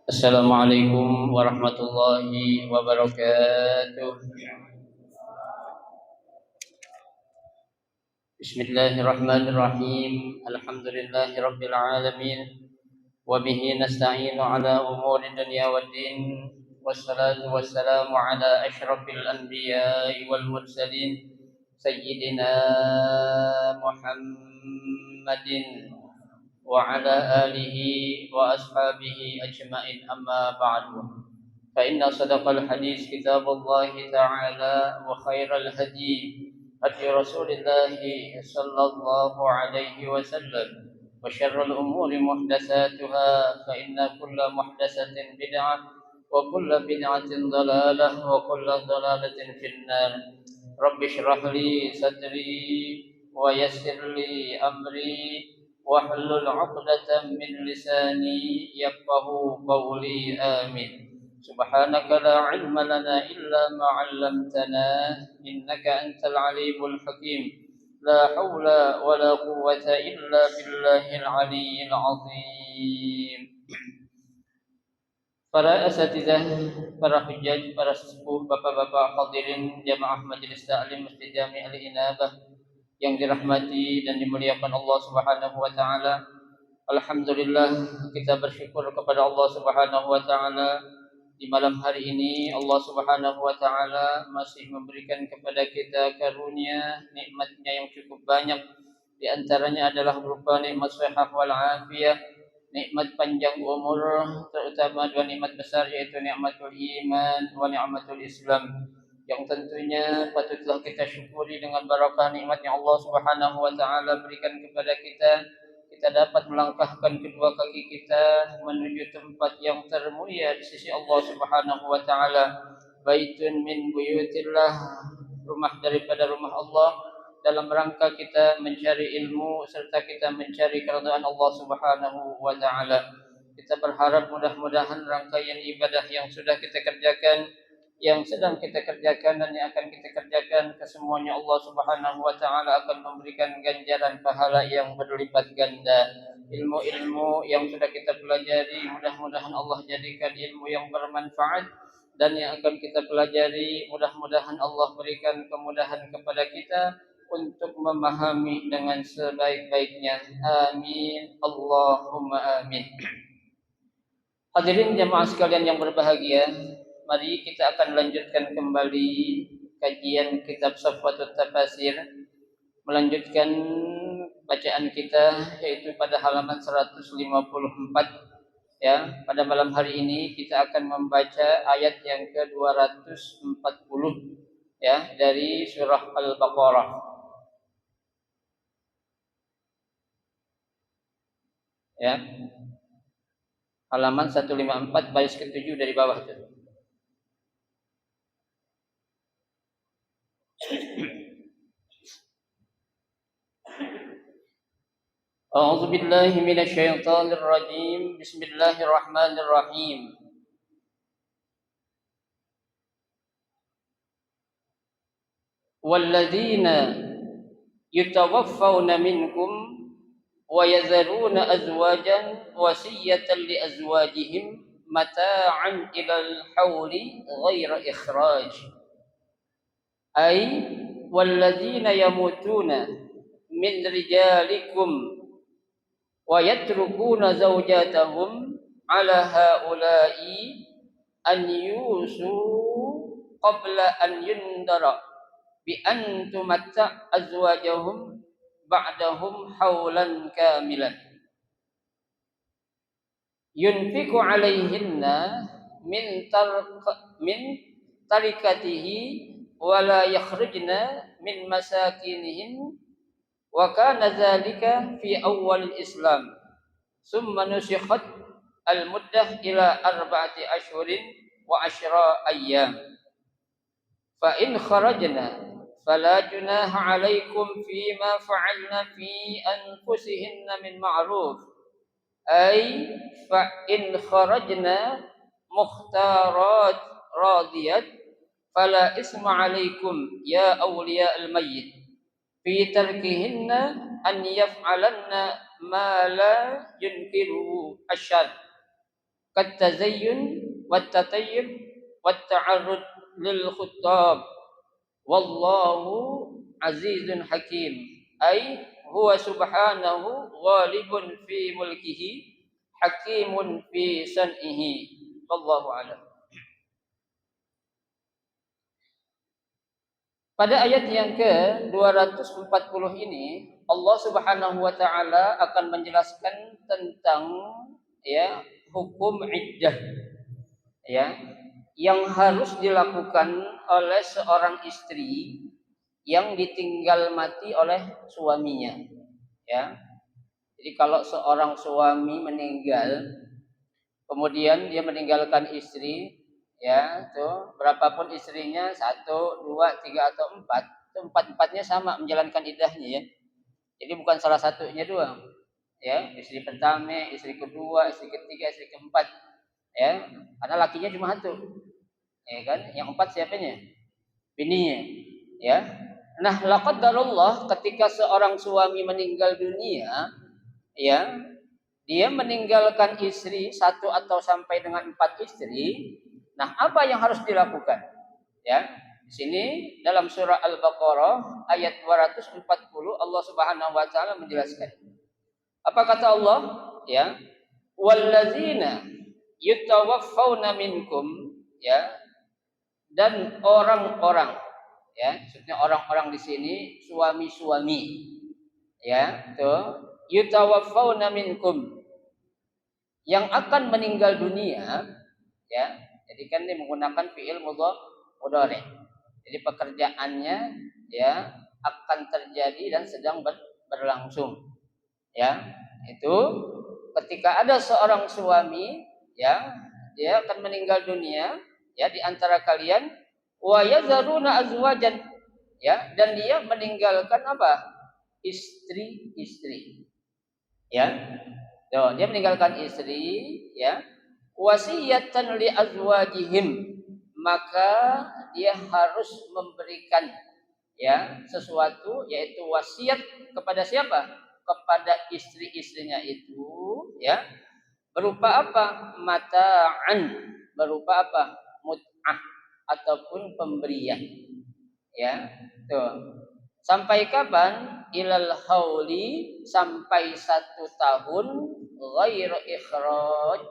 Assalamualaikum warahmatullahi wabarakatuh. Bismillahirrahmanirrahim. Alhamdulillahi rabbil alamin. Wa bihi nasta'inu ala umuri dunya waddin. Wassalatu wassalamu ala asyrafil anbiya'i wal mursalin sayyidina Muhammadin wa ala alihi wa ashabihi ajma'in, amma ba'du. فإن صدق الحديث كتاب الله تعالى وخير الهدي هدي رسول الله صلى الله عليه وسلم وشر الأمور محدثاتها فإن كل محدثة بدعة وكل بدعة ضلالة وكل ضلالة في النار. رب اشرح لي صدري ويسر لي أمري واحلل عقدة من لساني يفقه قولي آمين. سبحانك لا علم لنا إلا ما علمتنا إنك أنت العليم الحكيم. لا حول ولا قوة إلا بالله العلي العظيم. Para asatidzah, para hujjaj, para sesepuh, bapak-bapak hadirin jamaah Majelis Ta'lim Masjid Jami' Al-Inabah yang dirahmati dan dimuliakan Allah Subhanahu wa taala. Alhamdulillah, kita bersyukur kepada Allah Subhanahu wa taala. Di malam hari ini Allah Subhanahu wa taala masih memberikan kepada kita karunia nikmat-Nya yang cukup banyak. Di antaranya adalah berupa nikmat sehat wal afiyah, nikmat panjang umur, terutama dua nikmat besar yaitu nikmatul iman wa nikmatul Islam, yang tentunya patutlah kita syukuri dengan barakah nikmat yang Allah Subhanahu wa taala berikan kepada kita. Kita dapat melangkahkan kedua kaki kita menuju tempat yang termulia di sisi Allah Subhanahu wa taala. Baitun min buyutillah, rumah daripada rumah Allah, dalam rangka kita mencari ilmu serta kita mencari keridhaan Allah Subhanahu wa taala. Kita berharap mudah-mudahan rangkaian ibadah yang sudah kita kerjakan, yang sedang kita kerjakan dan yang akan kita kerjakan, kesemuanya Allah Subhanahu wa taala akan memberikan ganjaran pahala yang berlipat ganda. Ilmu-ilmu yang sudah kita pelajari mudah-mudahan Allah jadikan ilmu yang bermanfaat, dan yang akan kita pelajari mudah-mudahan Allah berikan kemudahan kepada kita untuk memahami dengan sebaik-baiknya. Amin. Allahumma amin. Hadirin jamaah sekalian yang berbahagia, mari kita akan lanjutkan kembali kajian kitab Safwatut Tafasir, melanjutkan bacaan kita yaitu pada halaman 154. Ya, pada malam hari ini kita akan membaca ayat yang ke-240 ya dari surah Al-Baqarah. Ya. Halaman 154 baris ke-7 dari bawah itu. A'udzu billahi minasy syaithanir rajim. Bismillahirrahmanirrahim. Walladzina yatawaffawna minkum wa yadharuna azwajan wasiyatan li azwajihim mata'an ilal hauli ghaira ikhraj. Ay walladzina yamutuna min rijalikum wa yatrukuna zawjatahum ala haula'i an yusu qabla an yundara bi an tumatta azwajahum ba'dahum haulan kamilan yunfiqu alaihinna min tarikatihi wa la yakhrujna min masakinihin wa kana dzalika fi awwal Islam summa nusikhat al-muddah ila 4 ashhurin wa 10 ayyam fa in kharajna fala junaha 'alaikum fima fa'alna fi anfusihinna min ma'ruf ay fa in kharajna mukhtarat radiyat fala isma 'alaikum ya awliya al-mayyit fi tarkihinna an yaf'alanna ma la yunkiru asyad كالتزين والتطيب والتعرض للخطاب والله عزيز حكيم أي هو سبحانه غالب في ملكه حكيم في صنعه والله أعلم. Pada ayat yang ke-240 ini Allah Subhanahu wa taala akan menjelaskan tentang ya hukum iddah ya yang harus dilakukan oleh seorang istri yang ditinggal mati oleh suaminya ya. Jadi kalau seorang suami meninggal kemudian dia meninggalkan istri ya tuh berapapun istrinya 1, 2, 3 atau 4 itu empat-empatnya sama menjalankan iddahnya ya. Jadi bukan salah satunya doang ya, istri pertama, istri kedua, istri ketiga, istri keempat ya, karena lakinya cuma satu ya kan, yang 4 siapanya? Bininya ya. Nah laqaddarullah ketika seorang suami meninggal dunia ya, dia meninggalkan istri 1 atau sampai dengan 4 istri. Nah, apa yang harus dilakukan? Ya, di sini dalam surah Al-Baqarah ayat 240 Allah Subhanahu wa taala menjelaskan. Apa kata Allah? Ya, wallazina yutawaffawna minkum ya, dan orang-orang ya, maksudnya orang-orang di sini suami-suami ya, tuh yutawaffawna minkum yang akan meninggal dunia ya. Jadi kan dia menggunakan fiil mudhari. Jadi pekerjaannya ya akan terjadi dan sedang berlangsung. Ya. Itu ketika ada seorang suami ya, dia akan meninggal dunia ya di antara kalian wa yazaruna azwajan ya, dan dia meninggalkan apa? Istri-istri. Ya. Tuh, dia meninggalkan istri ya. Wasiyatan li azwajihim, maka dia harus memberikan ya sesuatu yaitu wasiat kepada siapa? Kepada istri-istrinya itu ya. Berupa apa? Mata'an, berupa apa? Mut'ah ataupun pemberian. Ya. Tuh. Sampai kapan? Ilal hauli, sampai 1 tahun ghairu ikhraj,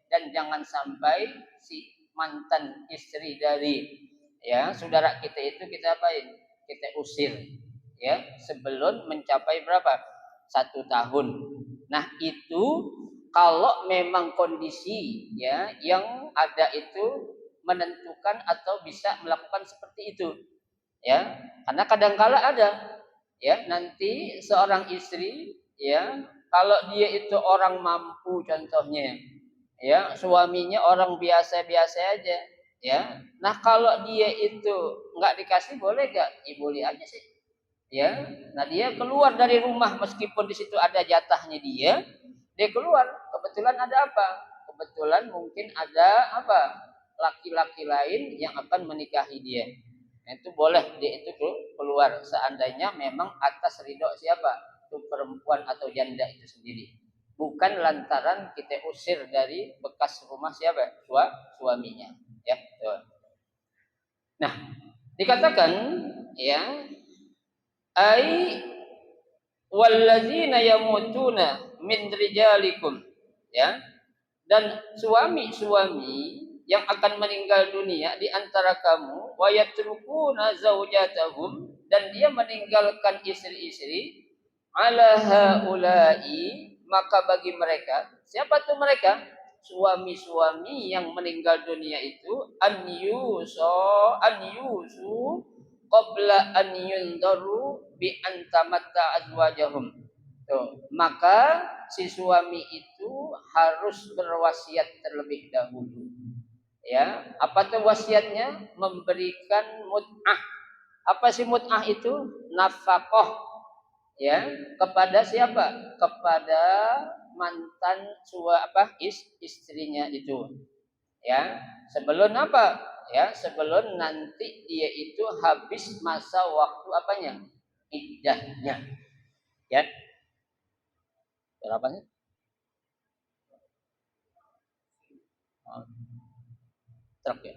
dan jangan sampai si mantan istri dari ya saudara kita itu kita apain? Kita usir ya sebelum mencapai berapa? 1 tahun. Nah, itu kalau memang kondisi ya yang ada itu menentukan atau bisa melakukan seperti itu. Ya, karena kadangkala ada ya nanti seorang istri ya kalau dia itu orang mampu contohnya ya suaminya orang biasa-biasa aja ya. Nah kalau dia itu nggak dikasih boleh nggak? Boleh aja sih ya. Nah dia keluar dari rumah meskipun di situ ada jatahnya dia keluar. Kebetulan ada apa? Kebetulan mungkin ada apa? Laki-laki lain yang akan menikahi dia. Itu boleh dia itu keluar seandainya memang atas ridho siapa? Itu perempuan atau janda itu sendiri. Bukan lantaran kita usir dari bekas rumah siapa? Suaminya. Ya. Nah, dikatakan ya, ai wallazina yamutuna min rijalikum ya, dan suami-suami yang akan meninggal dunia di antara kamu wa yatrukuna zaujatahum, dan dia meninggalkan istri-istri ala haula'i, maka bagi mereka siapa tuh mereka? Suami-suami yang meninggal dunia itu an yusu qabla an yundaru bi antamatta azwajahum. Tuh, maka si suami itu harus berwasiat terlebih dahulu. Ya, apa tuh wasiatnya? Memberikan mut'ah. Apa sih mut'ah itu? Nafkah ya kepada siapa? Kepada mantan istrinya itu. Ya, sebelum apa? Ya, sebelum nanti dia itu habis masa waktu apanya? Iddahnya. Ya. Berapa sih? Truk ya.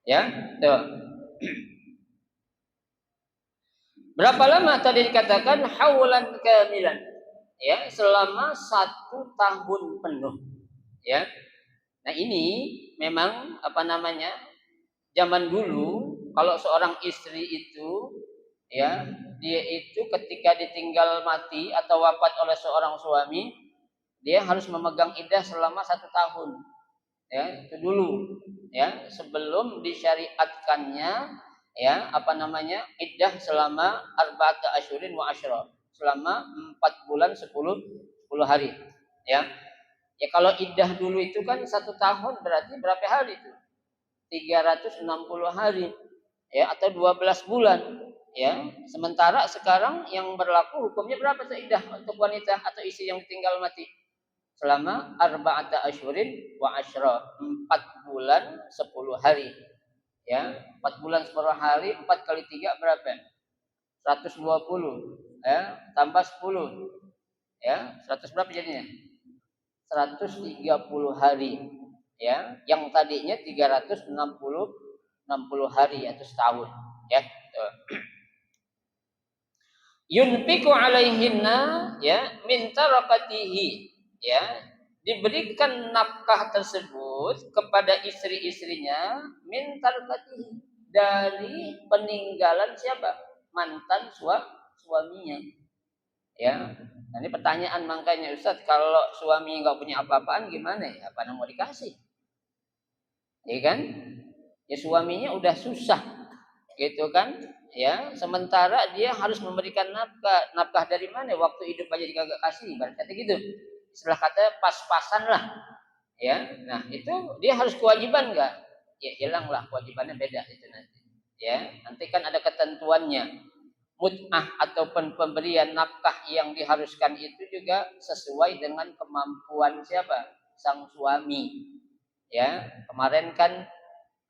Ya, tuh. Berapa lama tadi dikatakan haulan kamilan? Ya, selama 1 tahun penuh. Ya. Nah, ini memang apa namanya? Zaman dulu kalau seorang istri itu ya, dia itu ketika ditinggal mati atau wafat oleh seorang suami, dia harus memegang iddah selama 1 tahun. Ya, itu dulu ya, sebelum disyariatkannya ya apa namanya iddah selama arba'ata asyurin wa asyra, selama 4 bulan 10 hari ya. Ya kalau iddah dulu itu kan 1 tahun berarti berapa hari itu? 360 hari ya, atau 12 bulan ya. Sementara sekarang yang berlaku hukumnya berapa tuh iddah untuk wanita atau istri yang ditinggal mati? Selama arba'ata asyurin wa asyra, 4 bulan 10 hari ya. 4 bulan 10 hari, 4 kali 3 berapa? 120 ya, tambah 10 ya, 100 berapa jadinya? 130 hari ya, yang tadinya 360 hari atau setahun ya. Yunfiqu alaihinna ya min tarakatihi ya, diberikan nafkah tersebut kepada istri-istrinya min tarakatihi, dari peninggalan siapa? Mantan suaminya ya. Nah, ini pertanyaan makanya Ustaz, kalau suami nggak punya apa-apaan gimana ya? Apa yang mau dikasih? Ya kan? Ya suaminya udah susah gitu kan ya, sementara dia harus memberikan nafkah dari mana, waktu hidup aja kagak kasih, berarti gitu, istilah kata pas-pasan lah ya. Nah itu dia harus kewajiban nggak? Ya hilang lah kewajibannya, beda itu nanti ya. Nanti kan ada ketentuannya, mut'ah ataupun pemberian nafkah yang diharuskan itu juga sesuai dengan kemampuan siapa, sang suami ya. Kemarin kan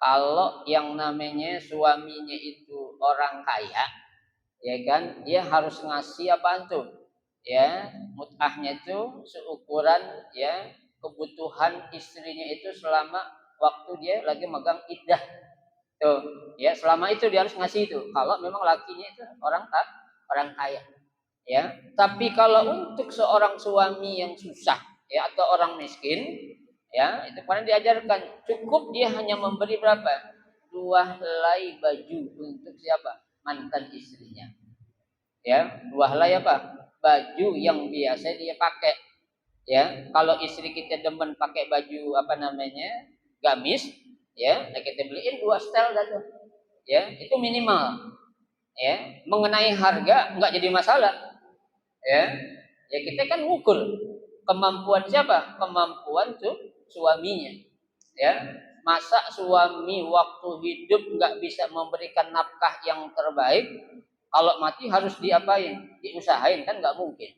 kalau yang namanya suaminya itu orang kaya, ya kan, dia harus ngasih apa tuh? Ya, mut'ahnya itu seukuran ya kebutuhan istrinya itu selama waktu dia lagi megang iddah. Tuh, ya selama itu dia harus ngasih itu. Kalau memang lakinya itu orang kaya, ya. Tapi kalau untuk seorang suami yang susah ya atau orang miskin, ya itu kemarin diajarkan cukup dia hanya memberi berapa? 2 helai baju untuk siapa? Mantan istrinya. Ya, 2 helai apa? Baju yang biasa dia pakai. Ya, kalau istri kita demen pakai baju apa namanya? Gamis, ya, nah kita beliin 2 setel dah tuh. Ya, itu minimal. Ya, mengenai harga nggak jadi masalah. Ya, ya kita kan ngukur kemampuan siapa? Kemampuan tuh suaminya. Ya, masa suami waktu hidup nggak bisa memberikan nafkah yang terbaik, kalau mati harus diapain? Diusahain kan nggak mungkin.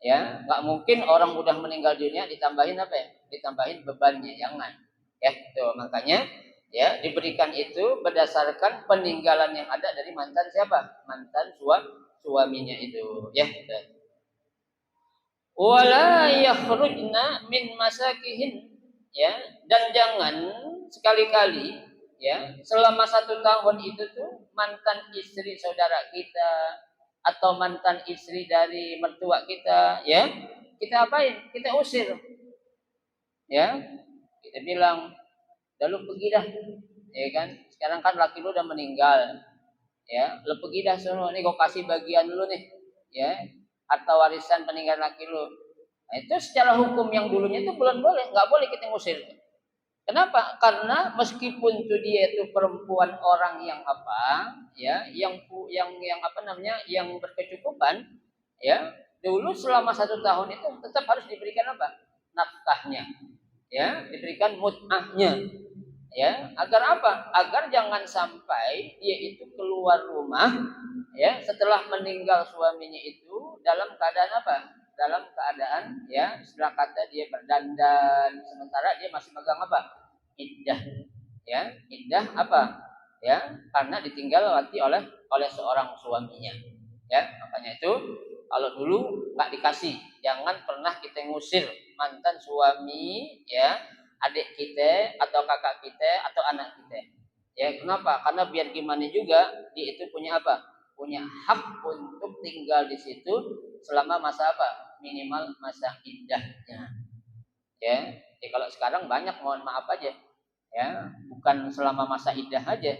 Ya, nggak mungkin orang udah meninggal dunia ditambahin apa ya? Ditambahin bebannya, jangan. Ya, tuh makanya ya diberikan itu berdasarkan peninggalan yang ada dari mantan siapa? Mantan suaminya itu. Ya. Wala yakhrujna min masakihin ya, dan jangan sekali-kali ya selama 1 tahun itu tuh mantan istri saudara kita atau mantan istri dari mertua kita ya, kita apain? Kita usir ya, kita bilang dah lu pergi dah ya kan, sekarang kan laki lu udah meninggal ya, lu pergi dah sono, nih gua kasih bagian lu nih ya, harta warisan peninggalan laki lu. Nah, itu secara hukum yang dulunya itu belum boleh, nggak boleh kita ngusir. Kenapa? Karena meskipun tuh dia itu perempuan orang yang apa, ya, yang apa namanya, yang berkecukupan, ya, dulu selama 1 tahun itu tetap harus diberikan apa? Nafkahnya, ya, diberikan mut'ahnya, ya, agar apa? Agar jangan sampai dia itu keluar rumah, ya, setelah meninggal suaminya itu dalam keadaan apa? Dalam keadaan ya setelah kata dia berdandan, sementara dia masih megang apa? Iddah. Ya, iddah apa? Ya, karena ditinggal mati oleh seorang suaminya. Ya, makanya itu kalau dulu nggak dikasih, jangan pernah kita ngusir mantan suami ya adik kita atau kakak kita atau anak kita. Ya, kenapa? Karena biar gimana juga dia itu punya apa? Punya hak untuk tinggal di situ selama masa apa? Minimal masa iddahnya. Ya, jadi kalau sekarang banyak mohon maaf aja. Ya, bukan selama masa iddah aja.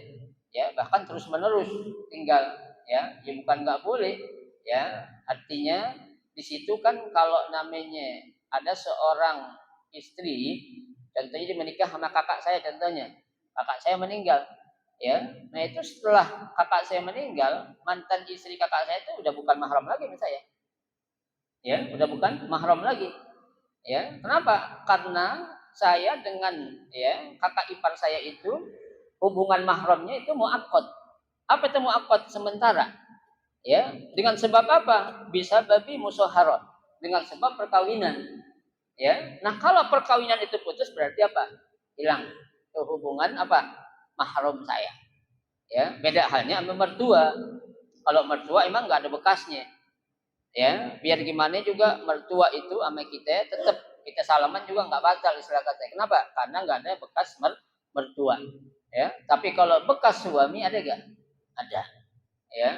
Ya, bahkan terus menerus tinggal. Ya bukan nggak boleh. Ya, artinya di situ kan kalau namanya ada seorang istri, contohnya dia menikah sama kakak saya contohnya. Kakak saya meninggal. Ya, nah itu setelah kakak saya meninggal, mantan istri kakak saya itu udah bukan mahram lagi sama saya. Ya, udah bukan mahram lagi. Ya, kenapa? Karena saya dengan ya kakak ipar saya itu hubungan mahramnya itu muakkad. Apa itu muakkad? Sementara. Ya, dengan sebab apa? Bisa babi musaharah. Dengan sebab perkawinan. Ya. Nah, kalau perkawinan itu putus berarti apa? Hilang. Itu hubungan apa? Mahram saya. Ya, beda halnya sama mertua. Kalau mertua emang nggak ada bekasnya. Ya, biar gimana juga mertua itu sama kita tetap kita salaman juga nggak batal istilah kata. Kenapa? Karena nggak ada bekas mertua. Ya, tapi kalau bekas suami ada nggak? Ada. Ya,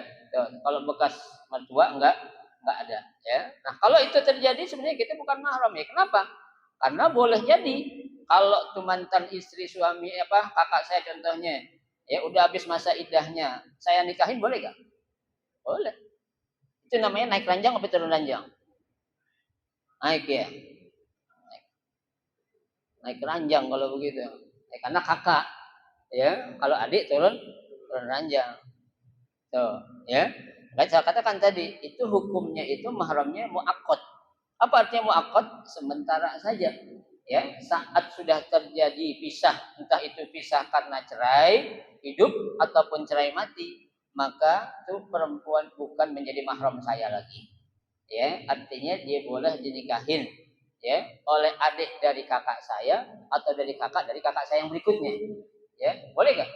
kalau bekas mertua nggak ada. Ya, nah kalau itu terjadi sebenarnya kita bukan mahram ya. Kenapa? Karena boleh jadi kalau tuh mantan istri suami apa kakak saya contohnya, ya udah habis masa iddahnya, saya nikahin boleh nggak? Boleh. Itu namanya naik ranjang atau turun ranjang? Naik ya. Naik ranjang kalau begitu. Ya, karena kakak. Ya, kalau adik turun ranjang. Tuh, ya. Baik saya katakan tadi, itu hukumnya itu mahramnya muakkad. Apa artinya muakkad? Sementara saja. Ya, saat sudah terjadi pisah, entah itu pisah karena cerai hidup ataupun cerai mati, maka itu perempuan bukan menjadi mahram saya lagi. Ya, artinya dia boleh dinikahin ya oleh adik dari kakak saya atau dari kakak saya yang berikutnya. Ya, boleh nggak?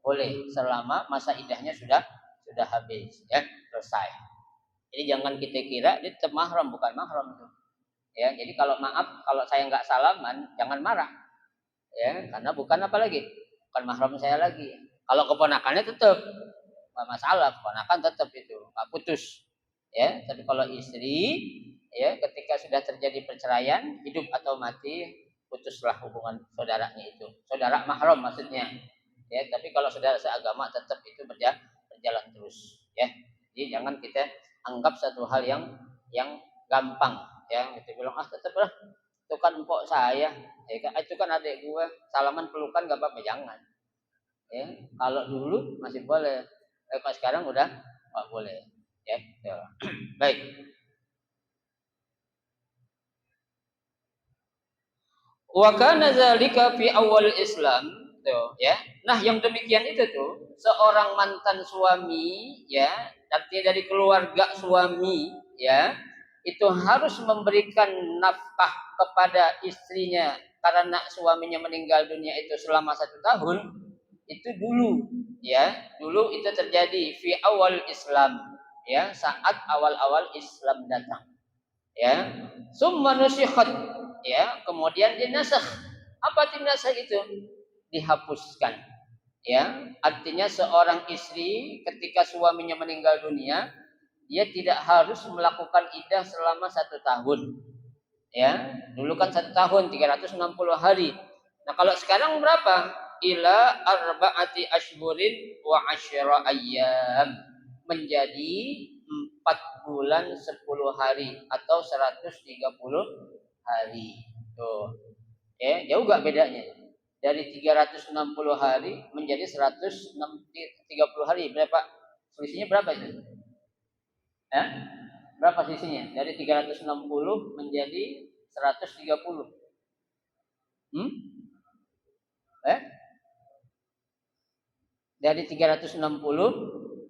Boleh selama masa iddahnya sudah habis ya, selesai. Jadi jangan kita kira dia tetap mahram, bukan mahram tuh. Ya, jadi kalau maaf kalau saya nggak salaman jangan marah. Ya, karena bukan apa lagi? Bukan mahram saya lagi. Kalau keponakannya tetap nggak masalah, keponakan tetap itu nggak putus. Ya, tapi kalau istri ya ketika sudah terjadi perceraian hidup atau mati putuslah hubungan saudaranya itu, saudara mahram maksudnya ya. Tapi kalau saudara seagama tetap itu berjalan terus ya. Jadi jangan kita anggap satu hal yang gampang ya, kita bilang tetaplah itu kan empok saya ya, itu kan adik gue, salaman pelukan gak apa-apa, jangan ya. Kalau dulu masih boleh, kalau sekarang udah nggak boleh ya. Baik. Wa kana zalika fi awal Islam, tuh ya. Nah, yang demikian itu tuh seorang mantan suami ya, artinya dari keluarga suami ya, itu harus memberikan nafkah kepada istrinya karena suaminya meninggal dunia itu selama 1 tahun. Itu dulu ya, dulu itu terjadi fi awal Islam ya, saat awal-awal Islam datang ya. Summa nusikhat ya, kemudian dinasakh. Apa dinasakh itu? Dihapuskan ya. Artinya seorang istri ketika suaminya meninggal dunia, dia tidak harus melakukan iddah selama 1 tahun ya. Dulu kan 1 tahun 360 hari. Nah kalau sekarang berapa? Ila arba'ati ashhurin wa asyra ayyam, menjadi 4 bulan 10 hari atau 130 hari. Tuh. Ya, jauh gak bedanya? Dari 360 hari menjadi 130 hari. Berapa? Selisihnya berapa itu? Ya? Berapa selisihnya? Dari 360 menjadi 130. Hmm? Dari 360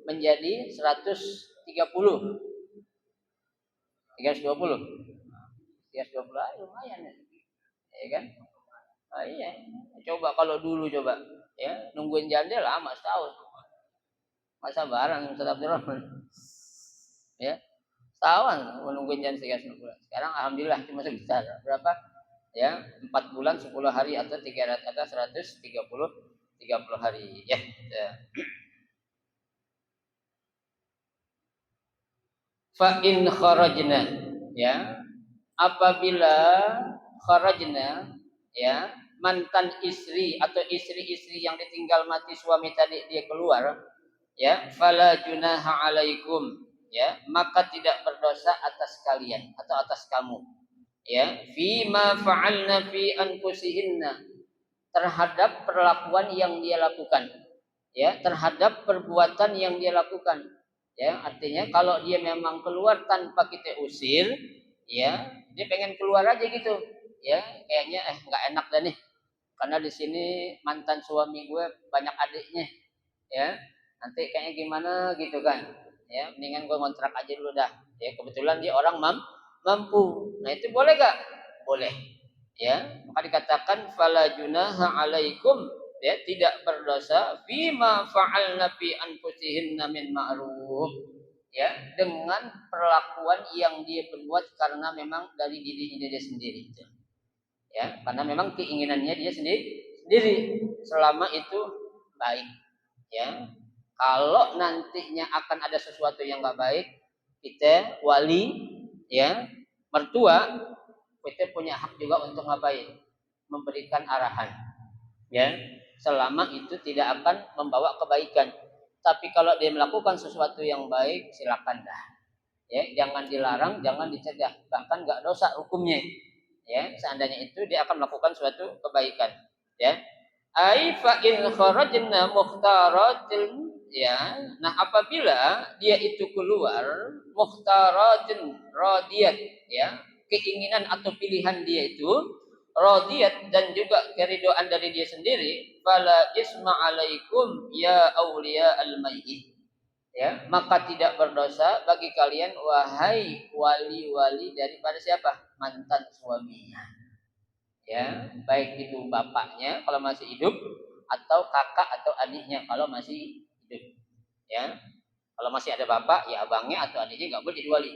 menjadi 130. 320. 320 aja lumayan ya. Ya kan? Ah, iya. Coba kalau dulu coba ya, nungguin janda lama setahun. Masa barang tetap Abdurrahman. Ya. Setahun nungguin janda 360. Sekarang alhamdulillah cuma sebentar. Berapa? Ya, 4 bulan 10 hari atau 130 hari ya. Fa in kharajna, ya, apabila kharajna, ya, mantan istri atau istri-istri yang ditinggal mati suami tadi dia keluar, ya, fala junaha alaikum, ya, maka tidak berdosa atas kalian atau atas kamu, ya, fima fa'alna fi anfusihinna, terhadap perlakuan yang dia lakukan, ya, terhadap perbuatan yang dia lakukan, ya, artinya kalau dia memang keluar tanpa kita usir, ya, dia pengen keluar aja gitu, ya, kayaknya nggak enak dah nih karena di sini mantan suami gue banyak adiknya, ya, nanti kayaknya gimana gitu kan, ya, mendingan gue ngontrak aja dulu dah, ya, kebetulan dia orang mampu, nah itu boleh gak? Boleh, ya, maka dikatakan fala junaha alaikum, ya, tidak berdosa fima fa'alna fi anfusihinna min ma'ruf, ya, dengan perlakuan yang dia perbuat karena memang dari dirinya dia sendiri, ya, karena memang keinginannya dia sendiri selama itu baik, ya. Kalau nantinya akan ada sesuatu yang nggak baik, kita wali, ya, mertua, kita punya hak juga untuk ngapain? Memberikan arahan, ya, selama itu tidak akan membawa kebaikan. Tapi kalau dia melakukan sesuatu yang baik, silakan dah, ya, jangan dilarang, jangan dicegah, bahkan nggak dosa hukumnya, ya, seandainya itu dia akan melakukan suatu kebaikan, ya. Ai fa in kharajna muhtaratin, ya, nah apabila dia itu keluar muhtaratin radiyat, ya, keinginan atau pilihan dia itu radiyat dan juga keridoan dari dia sendiri, fala isma alaikum ya auliya al mayyit, ya, maka tidak berdosa bagi kalian wahai wali-wali daripada siapa? Mantan suaminya, ya, baik itu bapaknya kalau masih hidup atau kakak atau adiknya kalau masih hidup, ya, kalau masih ada bapak ya abangnya atau adiknya nggak boleh jadi wali,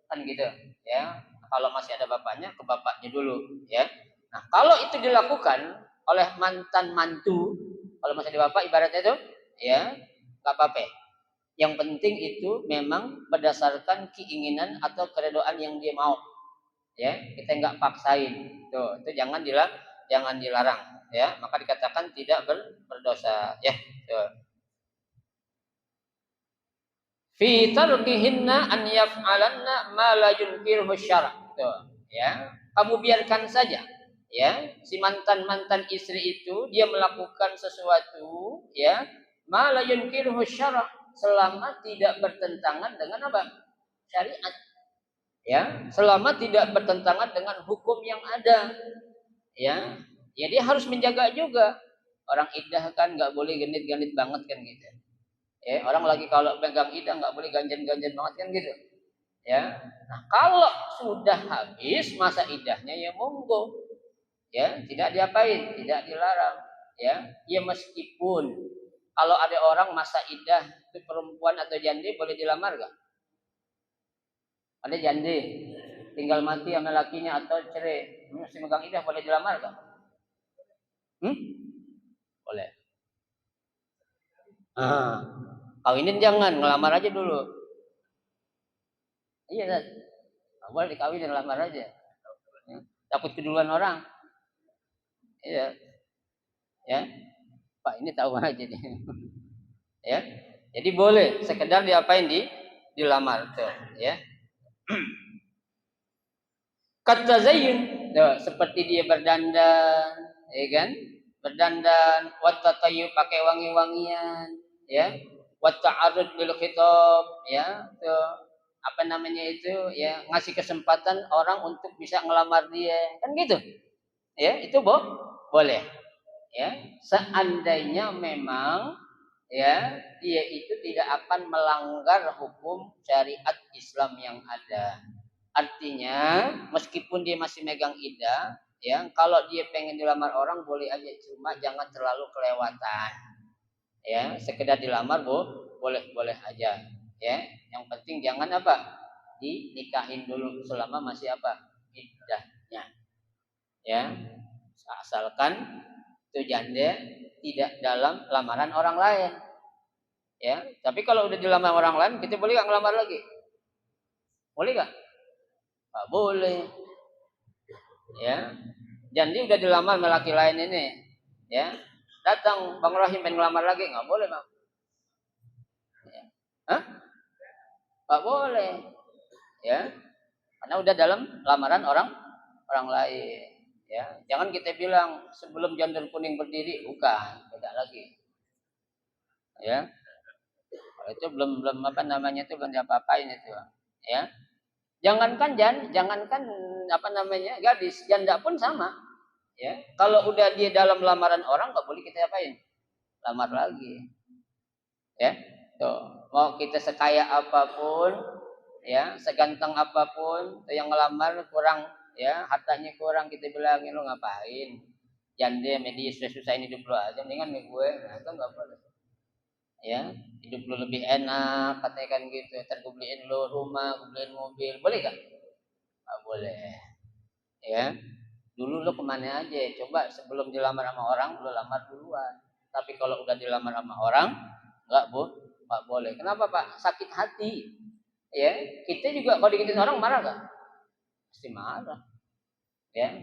kan gitu, ya, kalau masih ada bapaknya ke bapaknya dulu, ya. Nah kalau itu dilakukan oleh mantan mantu, kalau masih ada bapak ibaratnya itu, ya, nggak apa-apa. Yang penting itu memang berdasarkan keinginan atau keredoan yang dia mau, ya, kita nggak paksain, tuh, itu jangan dilarang, ya, maka dikatakan tidak berdosa, ya, tuh. Fi tarkihinna an yaf'alanna ma la yunkiruhu syara', tuh, ya, kamu biarkan saja, ya, si mantan istri itu dia melakukan sesuatu, ya, ma la yunkiruhu syara', selama tidak bertentangan dengan apa? Syariat, ya, selama tidak bertentangan dengan hukum yang ada, ya, ya, dia harus menjaga juga. Orang iddah kan nggak boleh genit-genit banget kan gitu, ya, orang lagi kalau pegang iddah nggak boleh ganjen-ganjen banget kan gitu, ya. Nah kalau sudah habis masa iddahnya ya monggo, ya, tidak diapain, tidak dilarang, ya, ya, meskipun kalau ada orang masa iddah itu perempuan atau janda boleh dilamar gak? Ada janda tinggal mati sama lakinya atau cerai masih megang iddah boleh dilamar gak? Boleh. Kawinin jangan, ngelamar aja dulu. Iya, nggak boleh dikawinin, ngelamar aja. Takut keduluan orang. Iya, ya. Pak ini tahu aja nih. Ya. Jadi boleh sekedar diapain dilamar tuh, ya. Kata Zayyun, seperti dia berdandan, ya kan? Berdandan, watatayu pakai wangi-wangian, ya. Wata'arud bil khitab, ya. Tuh, apa namanya itu, ya, ngasih kesempatan orang untuk bisa ngelamar dia, kan gitu. Ya, itu boleh. Ya, seandainya memang, ya, dia itu tidak akan melanggar hukum syariat Islam yang ada. Artinya meskipun dia masih megang iddah, ya, kalau dia pengen dilamar orang boleh aja, cuma jangan terlalu kelewatan, ya, sekedar dilamar boleh aja, ya, yang penting jangan apa, dinikahin dulu selama masih apa, iddahnya, Ya, asalkan itu janda tidak dalam lamaran orang lain. Ya, tapi kalau udah dilamar orang lain, kita boleh nggak ngelamar lagi? Boleh nggak? Nggak boleh. Ya, janda udah dilamar sama laki lain ini. Ya, datang Bang Rahim pengen ngelamar lagi, nggak boleh bang. Ya. Hah? Nggak boleh. Ya, karena udah dalam lamaran orang lain. Ya, jangan kita bilang sebelum janur kuning berdiri, bukan, beda lagi. Ya, itu belum apa namanya itu belum apa-apain itu. Ya, jangankan apa namanya gadis, janda pun sama. Ya, kalau udah dia dalam lamaran orang nggak boleh kita apain, lamar lagi. Ya, tuh mau kita sekaya apapun, ya, seganteng apapun, yang ngelamar kurang, ya, hartanya kurang, kita bilangin lu ngapain? Janda media susah-susah ini hidup lu aja, mendingan nih gue, nah itu nggak boleh. Ya, hidup lu lebih enak, katanya kan gitu. Ntar gue beliin lu rumah, gue beliin mobil, boleh gak? Nggak boleh. Ya, dulu lu kemana aja? Coba sebelum dilamar sama orang, lu lamar duluan. Tapi kalau udah dilamar sama orang, nggak boleh. Kenapa Pak? Sakit hati. Ya, kita juga kalau digituin orang marah gak? Pasti marah. Ya,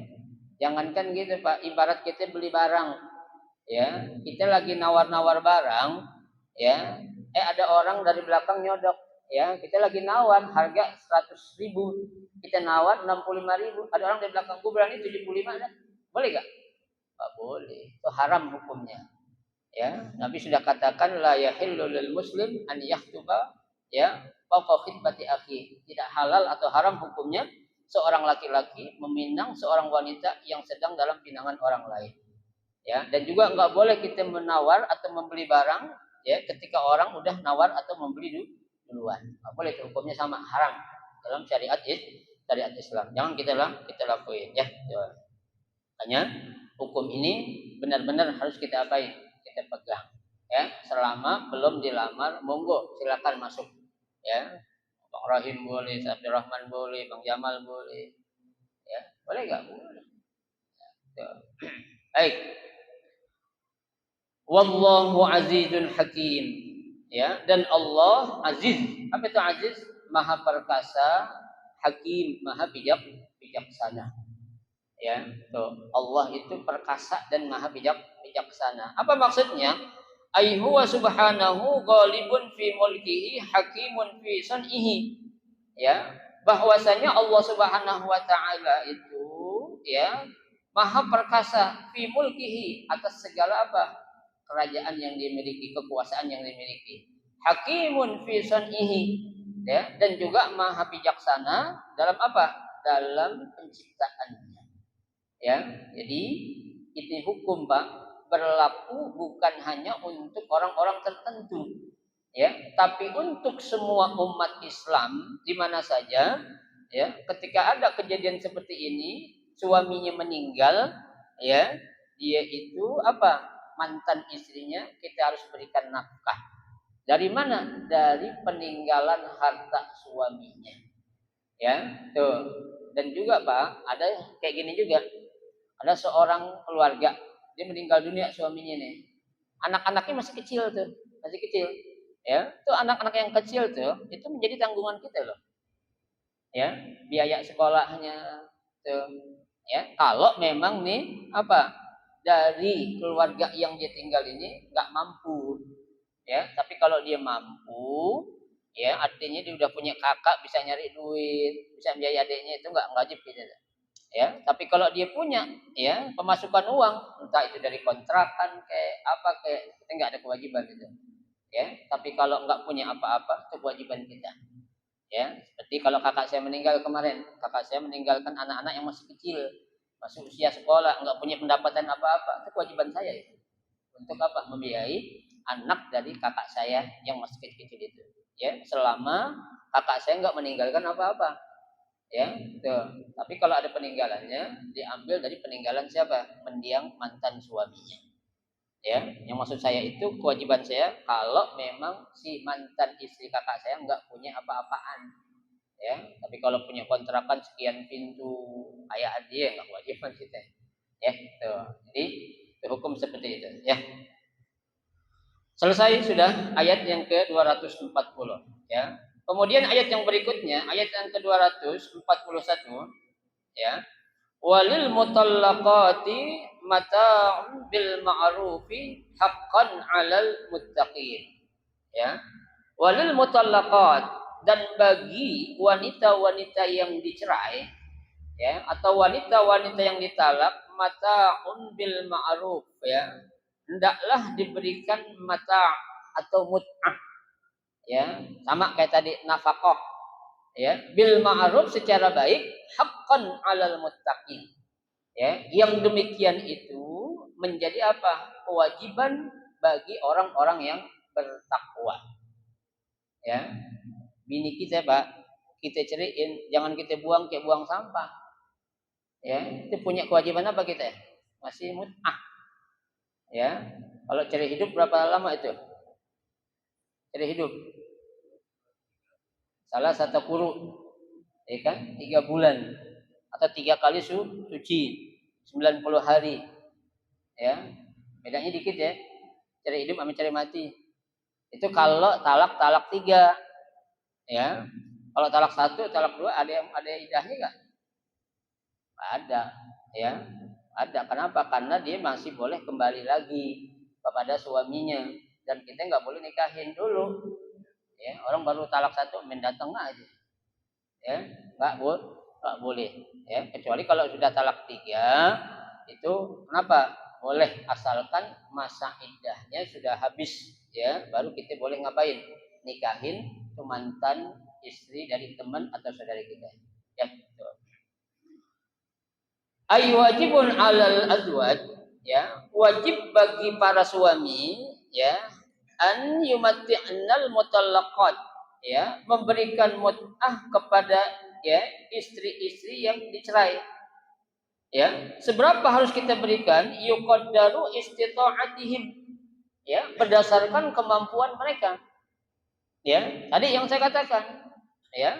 jangankan gitu Pak. Ibarat kita beli barang, ya, kita lagi nawar-nawar barang, ya, ada orang dari belakang nyodok, ya, kita lagi nawar harga 100.000, kita nawar 65.000, ada orang dari belakang gue berani 75, dah. Boleh gak? Gak boleh, itu haram hukumnya. Ya, Nabi sudah katakan la yahillu lil muslim an yakhtuba, ya, fawqa khitbati akhi. Tidak halal atau haram hukumnya seorang laki-laki meminang seorang wanita yang sedang dalam pinangan orang lain. Ya, dan juga nggak boleh kita menawar atau membeli barang, ya, ketika orang udah nawar atau membeli duluan. Nggak boleh, itu hukumnya sama, haram dalam syariat Islam. Jangan kita lakuin, ya. Makanya hukum ini benar-benar harus kita apain? Kita pegang. Ya, selama belum dilamar, monggo silakan masuk. Ya, Bang Rahim boleh, Abdul Rahman boleh, Bang Jamal boleh. Ya, boleh nggak? Boleh. Ya. Baik. Wallahu azizun hakim. Ya, dan Allah aziz. Apa itu aziz? Maha perkasa, hakim, maha bijaksana. Ya, tuh. Allah itu perkasa dan maha bijaksana. Apa maksudnya? Ai huwa subhanahu ghalibun fi mulkihi, hakimun fi sun'ihi. Ya, bahwasanya Allah Subhanahu wa taala itu, ya, maha perkasa fi mulkihi, atas segala apa? Kerajaan yang dimiliki, kekuasaan yang dimiliki. Hakimun fi sun'ihi, ya, dan juga maha bijaksana dalam apa? Dalam penciptaannya. Ya, jadi ini hukum Pak berlaku bukan hanya untuk orang-orang tertentu, ya, tapi untuk semua umat Islam di mana saja, ya, ketika ada kejadian seperti ini, suaminya meninggal, ya, dia itu apa? Mantan istrinya, kita harus berikan nafkah. Dari mana? Dari peninggalan harta suaminya. Ya, tuh. Dan juga Pak, ada kayak gini juga. Ada seorang keluarga, dia meninggal dunia suaminya nih. Anak-anaknya masih kecil tuh, masih kecil. Ya, tuh anak-anak yang kecil tuh, itu menjadi tanggungan kita loh. Ya, biaya sekolahnya tuh. Ya, kalau memang nih apa? Dari keluarga yang dia tinggal ini nggak mampu. Ya, tapi kalau dia mampu, ya, artinya dia udah punya kakak, bisa nyari duit, bisa biaya adiknya, itu nggak wajib gitu. Ya, tapi kalau dia punya, ya, pemasukan uang, entah itu dari kontrakan kayak apa, kayak kita nggak ada kewajiban gitu. Ya, tapi kalau nggak punya apa-apa, itu kewajiban kita. Ya, seperti kalau kakak saya meninggal kemarin, kakak saya meninggalkan anak-anak yang masih kecil, masih usia sekolah, nggak punya pendapatan apa-apa, itu kewajiban saya itu. Untuk apa? Membiayai anak dari kakak saya yang masih kecil-kecil itu. Ya, selama kakak saya nggak meninggalkan apa-apa. Ya, tuh. Tapi kalau ada peninggalannya, diambil dari peninggalan siapa? Mendiang mantan suaminya. Ya, yang maksud saya itu kewajiban saya kalau memang si mantan istri kakak saya nggak punya apa-apaan. Ya, tapi kalau punya kontrakan sekian pintu kayak dia nggak kewajiban kita. Ya, tuh. Jadi itu hukum seperti itu. Ya. Selesai sudah ayat yang ke-240. Ya. Kemudian ayat yang berikutnya, ayat yang ke-241, ya. Walil mutallaqati mata'un bil ma'rufi haqqan 'alal muttaqin. Ya. Walil mutallaqat, dan bagi wanita-wanita yang dicerai, ya, atau wanita-wanita yang ditalak, mata'un bil ma'ruf, ya. Hendaklah diberikan mata atau mut'ah, ya, sama kayak tadi nafkah, ya, bil ma'ruf secara baik, haqqan 'alal muttaqin. Ya, yang demikian itu menjadi apa? Kewajiban bagi orang-orang yang bertakwa. Ya, bini kita, Pak, kita ceriin, jangan kita buang kayak buang sampah. Ya, itu punya kewajiban apa kita? Masih mut'ah. Ya, kalau cari hidup berapa lama itu? Cari hidup. Salah satu kuru, ya kan? 3 bulan atau 3 kali suci 90 hari. Ya, bedanya dikit ya. Cari hidup sama cari mati. Itu kalau talak 3. Ya, kalau talak 1, talak 2 ada idahnya nggak? Ada, ya. Ada. Kenapa? Karena dia masih boleh kembali lagi kepada suaminya, dan kita nggak boleh nikahin dulu. Ya, orang baru talak 1 main datang aja. Ya, nggak boleh. Ya, kecuali kalau sudah talak 3, itu kenapa? Boleh, asalkan masa iddahnya sudah habis, ya, baru kita boleh ngapain? Nikahin ke mantan istri dari teman atau saudara kita. Ya, betul. Ay wajibun 'alal azwaj, ya, wajib bagi para suami, ya, an yumatti'nal mutallaqat, ya, memberikan mut'ah kepada, ya, istri-istri yang dicerai. Ya, seberapa harus kita berikan? Yuqaddaru istita'atihim, ya, berdasarkan kemampuan mereka. Ya, tadi yang saya katakan, ya,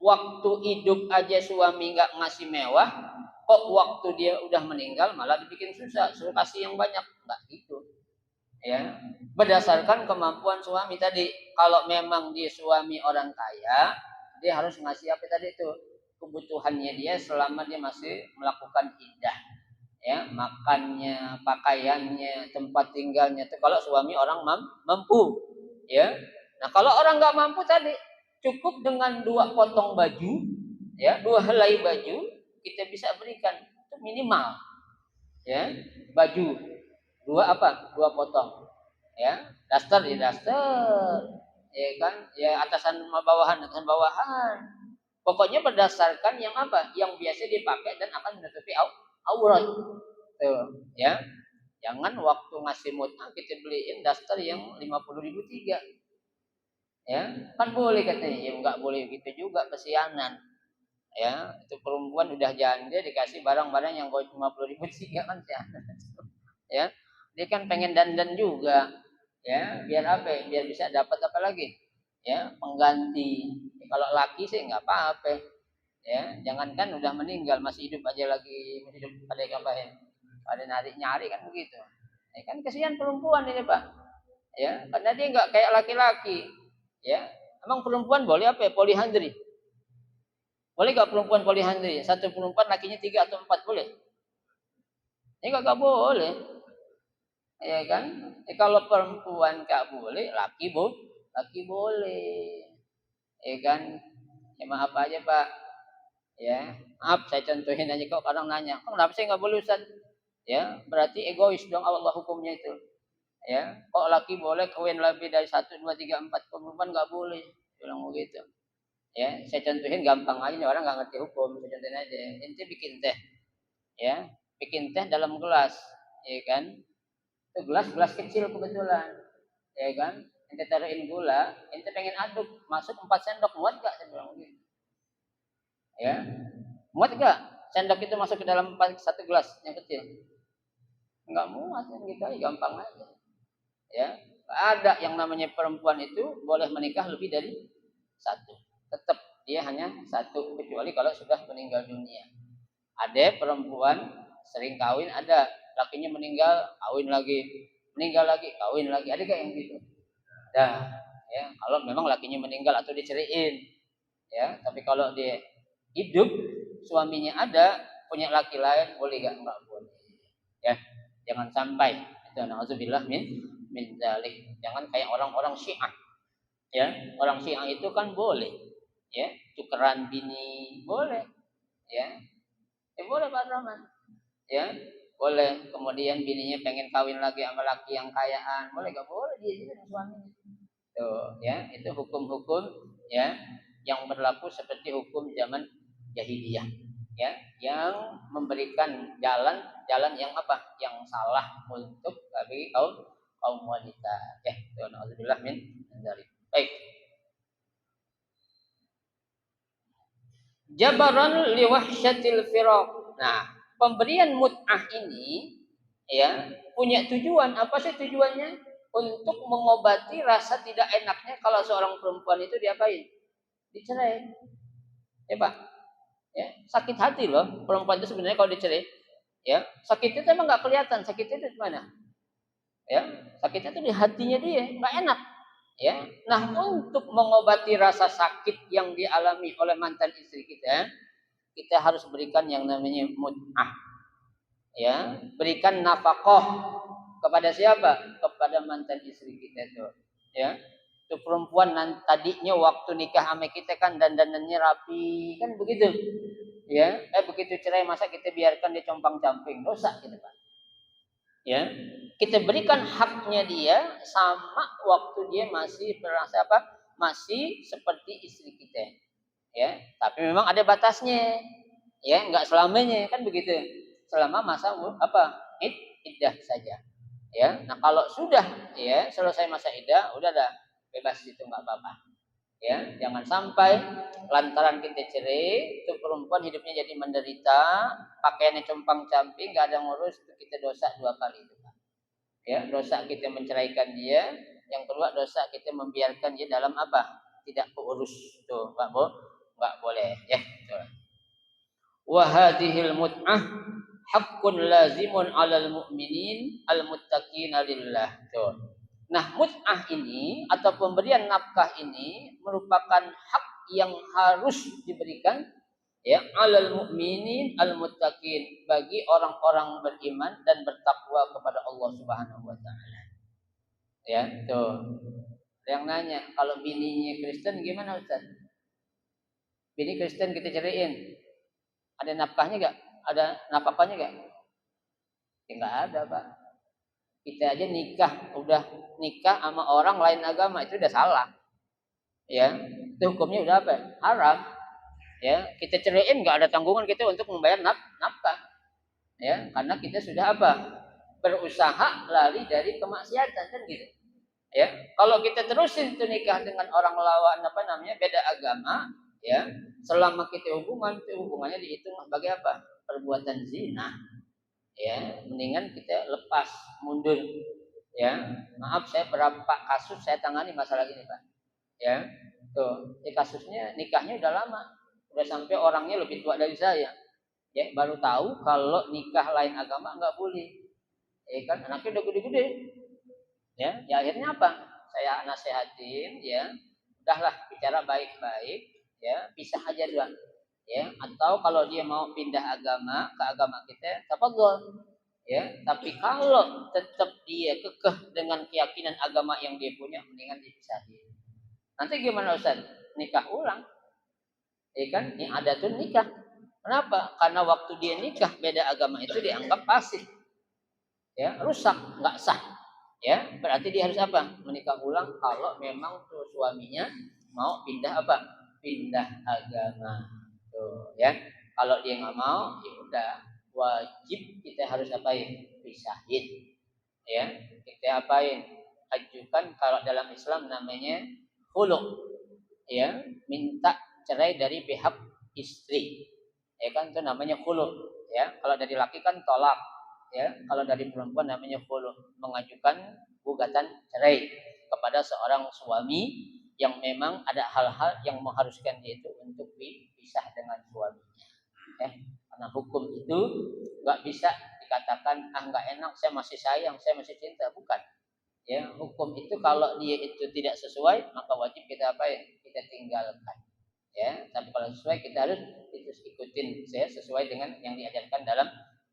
waktu hidup aja suami nggak ngasih mewah, kok waktu dia udah meninggal malah dibikin susah, suruh kasih yang banyak, nggak gitu. Ya, berdasarkan kemampuan suami tadi. Kalau memang dia suami orang kaya, dia harus ngasih apa tadi itu, kebutuhannya dia selama dia masih melakukan iddah. Ya, makannya, pakaiannya, tempat tinggalnya itu kalau suami orang mampu. Ya, nah kalau orang nggak mampu tadi, cukup dengan 2 potong baju, ya, 2 helai baju kita bisa berikan, itu minimal. Ya, baju 2 potong, ya, daster ya daster, ya kan, ya, atasan sama bawahan, pokoknya berdasarkan yang apa, yang biasa dipakai dan akan menutupi aurat tuh, ya. Jangan waktu ngasih mut'ah kita beliin daster yang 50.000 3. Ya, kan boleh katanya. Ya enggak boleh gitu juga, kesianan. Ya, itu perempuan udah janda dikasih barang-barang yang 50.000 3 kan kesianan. Ya, dia kan pengen dandan juga. Ya, biar apa? Biar bisa dapat apa lagi? Ya, pengganti. Ya, kalau laki sih enggak apa-apa. Ya, jangankan udah meninggal, masih hidup aja lagi, masih hidup pada ngapain? Pada nyari kan begitu. Ya, kan kesian perempuan ini, Pak. Ya, karena dia enggak kayak laki-laki. Ya, emang perempuan boleh apa ya? Polihandri. Boleh enggak perempuan polihandri? Satu perempuan lakinya 3 atau 4 boleh? Ya enggak boleh. Ya kan? Kalau perempuan enggak boleh, laki boleh. Ya kan? Ya maaf aja, Pak. Ya, maaf saya contohin aja, kok kadang nanya, "Kok kenapa sih enggak boleh, Ustaz?" Ya, berarti egois dong Allah hukumnya itu. Ya, kok laki boleh kawin lebih dari 1, 2, 3, 4, perempuan enggak boleh. Bilang begitu. Ya, saya contohin gampang aja, orang nggak ngerti hukum, saya contohin aja. Ente bikin teh, ya, bikin teh dalam gelas, ya kan? Itu gelas kecil kebetulan, ya kan? Ente taruhin gula, ente pengen aduk, masuk 4 sendok, muat gak? Saya bilang begitu. Ya, muat gak? Sendok itu masuk ke dalam 1 gelas yang kecil? Enggak muat, kan gitu aja, gampang aja. Ya, ada yang namanya perempuan itu boleh menikah lebih dari 1. Tetap dia hanya satu, kecuali kalau sudah meninggal dunia. Ada perempuan sering kawin, ada lakinya meninggal kawin lagi, meninggal lagi kawin lagi, ada kayak yang gitu. Nah, ya kalau memang lakinya meninggal atau diceraiin, ya. Tapi kalau dia hidup, suaminya ada, punya laki lain, boleh gak? Enggak boleh. Ya, jangan sampai. Itu nauzubillah min dzalik. Jangan kayak orang-orang Syiah. Ya, orang Syiah itu kan boleh, ya, tukeran bini boleh, ya. Boleh Pak Rahman. Ya, boleh. Kemudian bininya pengen kawin lagi sama laki yang kayaan, boleh gak? Boleh, dia juga dengan suaminya. Tuh, ya, itu hukum-hukum ya yang berlaku seperti hukum zaman jahiliyah, ya, yang memberikan jalan yang apa? Yang salah untuk bagi kaum kaum wanita. Ya, nauzubillah min dzalik. Baik. Jabaran liwahsyatil firaq. Nah, pemberian mut'ah ini ya punya tujuan. Apa sih tujuannya? Untuk mengobati rasa tidak enaknya kalau seorang perempuan itu diapain? Dicerai. Ya Pak. Ya, sakit hati loh perempuan itu sebenarnya kalau dicerai. Ya, sakit itu emang nggak kelihatan. Sakitnya itu di mana? Ya, sakitnya itu di hatinya dia, nggak enak. Ya, nah untuk mengobati rasa sakit yang dialami oleh mantan istri kita harus berikan yang namanya mut'ah. Ya, berikan nafkah kepada siapa? Kepada mantan istri kita itu. Ya, itu perempuan tadinya waktu nikah sama kita kan dandanannya rapi, kan begitu. Ya, begitu cerai masa kita biarkan dia compang-camping, dosa gitu Pak. Ya, kita berikan haknya dia sama waktu dia masih berasa apa? Masih seperti istri kita. Ya, tapi memang ada batasnya. Ya, enggak selamanya kan begitu. Selama masa apa? Iddah saja. Ya, nah kalau sudah ya selesai masa iddah, udah dah bebas itu enggak apa-apa. Ya, jangan sampai lantaran kita cerai itu perempuan hidupnya jadi menderita, pakaiannya compang-camping, enggak ada ngurus, itu kita dosa dua kali itu. Ya, dosa kita menceraikan dia, yang kedua dosa kita membiarkan dia dalam apa? Tidak keurus. Tuh, enggak boleh ya. Tuh. Wa hadhil mut'ah haqqun lazimun 'alal mu'minin al-muttaqina lillah. Tuh. Nah, mut'ah ini atau pemberian nafkah ini merupakan hak yang harus diberikan ya 'alal mu'minin al-muttaqin bagi orang-orang beriman dan bertakwa kepada Allah Subhanahu wa taala. Ya, tuh. Yang nanya, kalau bininya Kristen gimana Ustaz? Bini Kristen kita ceraiin. Ada nafkahnya enggak? Ada nafkahnya enggak? Ya enggak ada, Pak. Kita aja udah nikah sama orang lain agama itu udah salah. Ya, itu hukumnya udah apa? Haram. Ya, kita ceraiin enggak ada tanggungan kita untuk membayar nafkah. Ya, karena kita sudah apa? Berusaha lari dari kemaksiatan kan gitu. Ya, kalau kita terusin tuh nikah dengan orang lawan apa namanya beda agama, ya, selama kita itu hubungannya dihitung sebagai apa? Perbuatan zina. Ya, mendingan kita lepas, mundur. Ya, maaf saya berapa kasus saya tangani masalah ini Pak. Ya, tuh, kasusnya nikahnya udah lama, udah sampai orangnya lebih tua dari saya. Ya, baru tahu kalau nikah lain agama nggak boleh. Kan anaknya udah gede-gede. Ya, akhirnya apa? Saya nasehatin, ya, udahlah bicara baik-baik, ya, pisah aja dulu. Ya, atau kalau dia mau pindah agama ke agama kita, tafadhol. Ya, tapi kalau tetap dia kekeh dengan keyakinan agama yang dia punya, mendingan dipisahin. Nanti gimana Ustaz? Nikah ulang. Ya kan? Ini adatun nikah. Kenapa? Karena waktu dia nikah beda agama itu dianggap fasik. Ya, rusak, enggak sah. Ya, berarti dia harus apa? Menikah ulang kalau memang tuh suaminya mau pindah apa? Pindah agama. Tuh, ya. Kalau dia nggak mau, ya udah wajib kita harus apain? Pisahin. Ya, kita apain? Ajukan kalau dalam Islam namanya khulu'. Ya, minta cerai dari pihak istri. Ya kan itu namanya khulu'. Ya, kalau dari laki kan tolak. Ya, kalau dari perempuan namanya khulu', mengajukan gugatan cerai kepada seorang suami yang memang ada hal-hal yang mengharuskan dia itu untuk dipisah dengan suaminya. Karena hukum itu nggak bisa dikatakan nggak enak, saya masih sayang, saya masih cinta, bukan. Ya, hukum itu kalau dia itu tidak sesuai maka wajib kita apa ya? Kita tinggalkan. Ya, tapi kalau sesuai kita harus itu ikutin sesuai dengan yang diajarkan dalam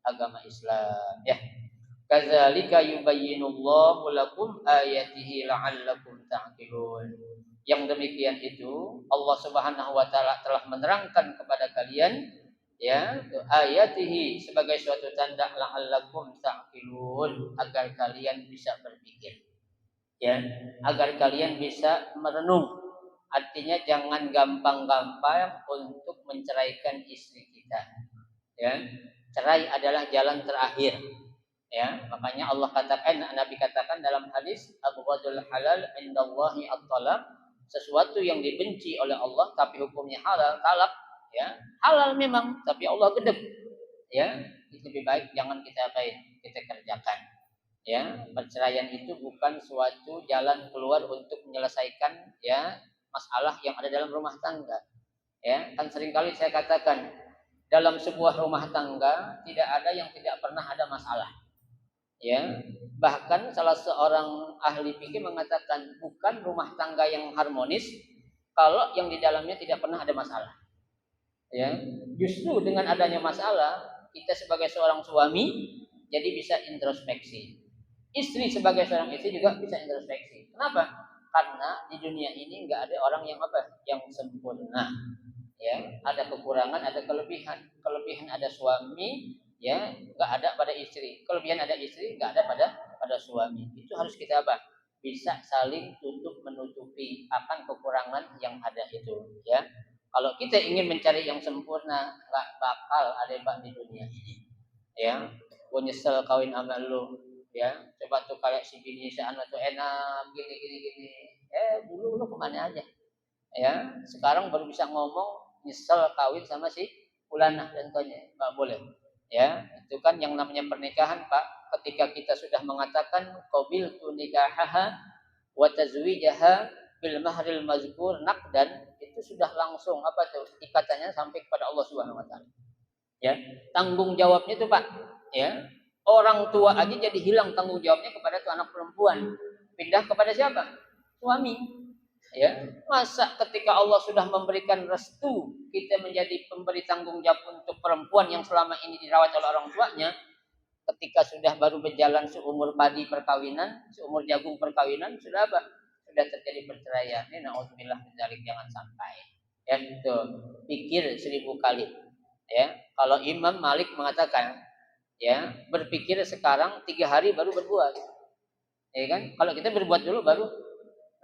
agama Islam. Ya. Kadzalika yubayyinullahu lakum ayatihi la'allakum ta'qilun. Yang demikian itu Allah Subhanahu wa taala telah menerangkan kepada kalian ya ayatihi sebagai suatu tanda la'allakum ta'qilun agar kalian bisa berpikir. Ya, agar kalian bisa merenung. Artinya jangan gampang-gampang untuk menceraikan istri kita. Ya, cerai adalah jalan terakhir. Ya, makanya Allah katakan, Nabi katakan dalam hadis abghadul halal indallahi at-talaq, sesuatu yang dibenci oleh Allah tapi hukumnya halal, talak, ya. Halal memang tapi Allah gedek. Ya, itu lebih baik jangan kita kita kerjakan. Ya, perceraian itu bukan suatu jalan keluar untuk menyelesaikan ya masalah yang ada dalam rumah tangga. Ya, kan seringkali saya katakan dalam sebuah rumah tangga tidak ada yang tidak pernah ada masalah. Ya, bahkan salah seorang ahli fikih mengatakan bukan rumah tangga yang harmonis kalau yang di dalamnya tidak pernah ada masalah. Ya, justru dengan adanya masalah kita sebagai seorang suami jadi bisa introspeksi. Istri sebagai seorang istri juga bisa introspeksi. Kenapa? Karena di dunia ini nggak ada orang yang yang sempurna. Ya, ada kekurangan, ada kelebihan. Kelebihan ada suami, ya nggak ada pada istri, kelebihan ada istri nggak ada pada suami. Itu harus kita bisa saling tutup menutupi akan kekurangan yang ada itu. Ya, kalau kita ingin mencari yang sempurna nggak bakal ada di dunia ini. Ya, gue nyesel kawin sama lu. Ya, coba tuh kayak si bini si anak tuh enak gini. Dulu lu kemana aja? Ya, sekarang baru bisa ngomong nyesel kawin sama si Ulanah contohnya, nggak boleh. Ya, itu kan yang namanya pernikahan, Pak. Ketika kita sudah mengatakan qabiltu nikahaha wa tazwijaha bil mahril mazkur naqdan, itu sudah langsung ikatannya sampai kepada Allah Subhanahu wa taala. Ya, tanggung jawabnya itu, Pak. Ya. Orang tua aja jadi hilang tanggung jawabnya kepada tuh anak perempuan. Pindah kepada siapa? Suami. Ya, masa ketika Allah sudah memberikan restu kita menjadi pemberi tanggung jawab untuk perempuan yang selama ini dirawat oleh orang tuanya, ketika sudah baru berjalan seumur padi perkawinan, seumur jagung perkawinan, sudah sudah terjadi perceraian. Ini naudzubillah min dzalik, jangan sampai. Ya, itu pikir 1000 kali. Ya, kalau Imam Malik mengatakan, ya berpikir sekarang 3 hari baru berbuat. Ya kan? Kalau kita berbuat dulu baru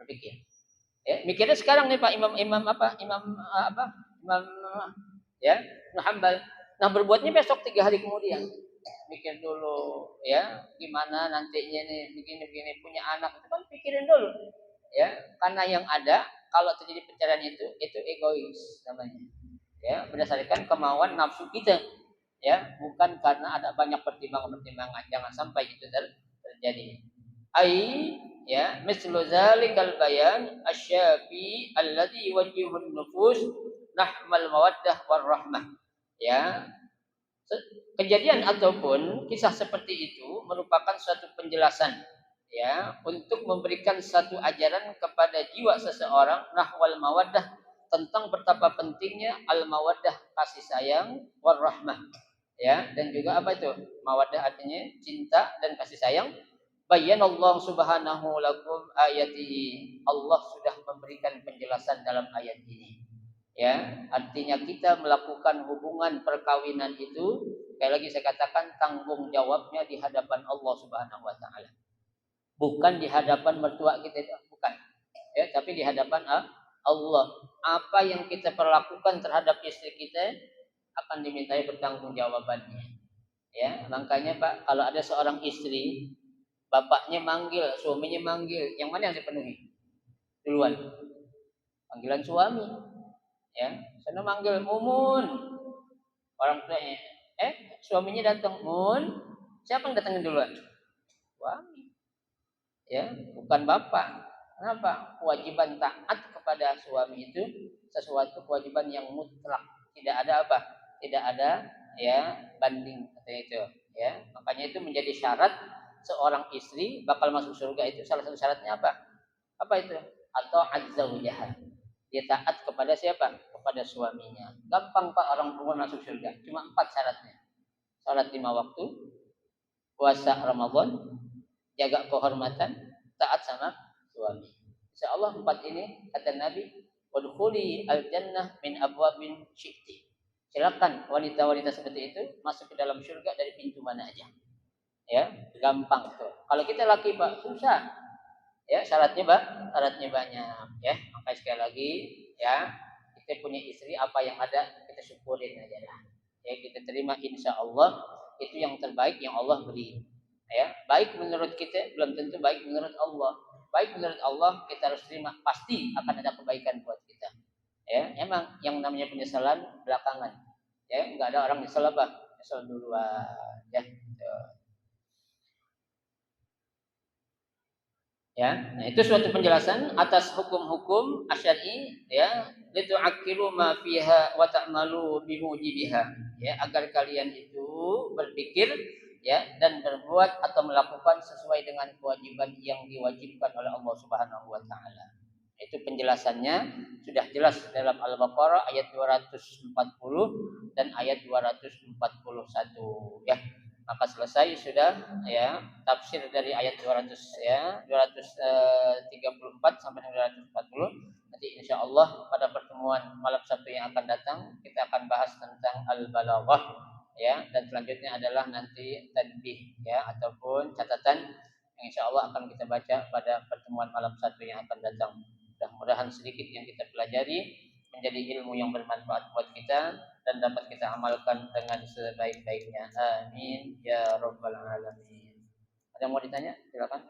berpikir. Ya, mikirnya sekarang nih Pak Imam ya Hanbal. Nah berbuatnya besok 3 hari kemudian. Mikir dulu ya gimana nantinya nih begini punya anak itu kan pikirin dulu. Ya, karena yang ada kalau terjadi perceraian itu egois namanya. Ya, berdasarkan kemauan nafsu kita. Ya, bukan karena ada banyak pertimbangan. Jangan sampai itu terjadi. Ya, mislu zalikal bayan asyafi alladhi wajihun nufus nahmal mawaddah warahmah. Ya, kejadian ataupun kisah seperti itu merupakan suatu penjelasan ya untuk memberikan satu ajaran kepada jiwa seseorang nahwal mawaddah tentang betapa pentingnya al mawaddah kasih sayang warahmah. Ya, dan juga itu? Mawaddah artinya cinta dan kasih sayang. Bayanallahu subhanahu lakum ayatihi. Allah sudah memberikan penjelasan dalam ayat ini. Ya, artinya kita melakukan hubungan perkawinan itu, sekali lagi saya katakan tanggung jawabnya di hadapan Allah Subhanahu wa taala. Bukan di hadapan mertua kita, bukan. Ya, tapi di hadapan Allah. Apa yang kita perlakukan terhadap istri kita akan dimintai pertanggungjawabannya. Ya, makanya Pak, kalau ada seorang istri bapaknya manggil, suaminya manggil, yang mana yang dipenuhi? Duluan. Panggilan suami. Ya, sana manggil Mumun. Orang tuanya, suaminya datang, Mun. Siapa yang datangin duluan? Suami. Ya, bukan bapak. Kenapa? Kewajiban taat kepada suami itu sesuatu kewajiban yang mutlak, tidak ada apa? Tidak ada ya banding katanya itu, ya. Makanya itu menjadi syarat seorang istri bakal masuk surga itu salah satu syaratnya apa? Apa itu? Atau azzaujah. Dia taat kepada siapa? Kepada suaminya. Gampang Pak orang perempuan masuk surga. Cuma 4 syaratnya. Salat 5 waktu, puasa Ramadan, jaga kehormatan, taat sama suami. Insya Allah 4 ini kata Nabi, wadkhuli al-jannah min abwabin syi'ti. Silakan wanita-wanita seperti itu masuk ke dalam surga dari pintu mana aja. Ya, gampang tuh. Kalau kita laki Pak susah. Ya, syaratnya banyak ya. Maka sekali lagi ya, kita punya istri apa yang ada kita syukurin aja lah. Ya, kita terima insya Allah itu yang terbaik yang Allah beri. Ya, baik menurut kita belum tentu baik menurut Allah. Baik menurut Allah kita harus terima, pasti akan ada kebaikan buat kita. Ya, emang yang namanya penyesalan belakangan. Ya, enggak ada orang nyesel apa? Nyesel duluan ya. Gitu. Ya, nah itu suatu penjelasan atas hukum-hukum asyari ya, litu'aqilu ma fiha wa ta'malu bimujibiha ya, agar kalian itu berpikir ya dan berbuat atau melakukan sesuai dengan kewajiban yang diwajibkan oleh Allah Subhanahu wa taala. Itu penjelasannya sudah jelas dalam Al-Baqarah ayat 240 dan ayat 241 ya. Maka selesai sudah ya tafsir dari ayat 200 ya 234 sampai dengan 240. Nanti insya Allah pada pertemuan malam Sabtu yang akan datang kita akan bahas tentang al-balaghah ya, dan selanjutnya adalah nanti tanbih ya ataupun catatan yang insya Allah akan kita baca pada pertemuan malam Sabtu yang akan datang. Mudah-mudahan sedikit yang kita pelajari menjadi ilmu yang bermanfaat buat kita dan dapat kita amalkan dengan sebaik-baiknya. Amin ya rabbal alamin. Ada yang mau ditanya? Silakan.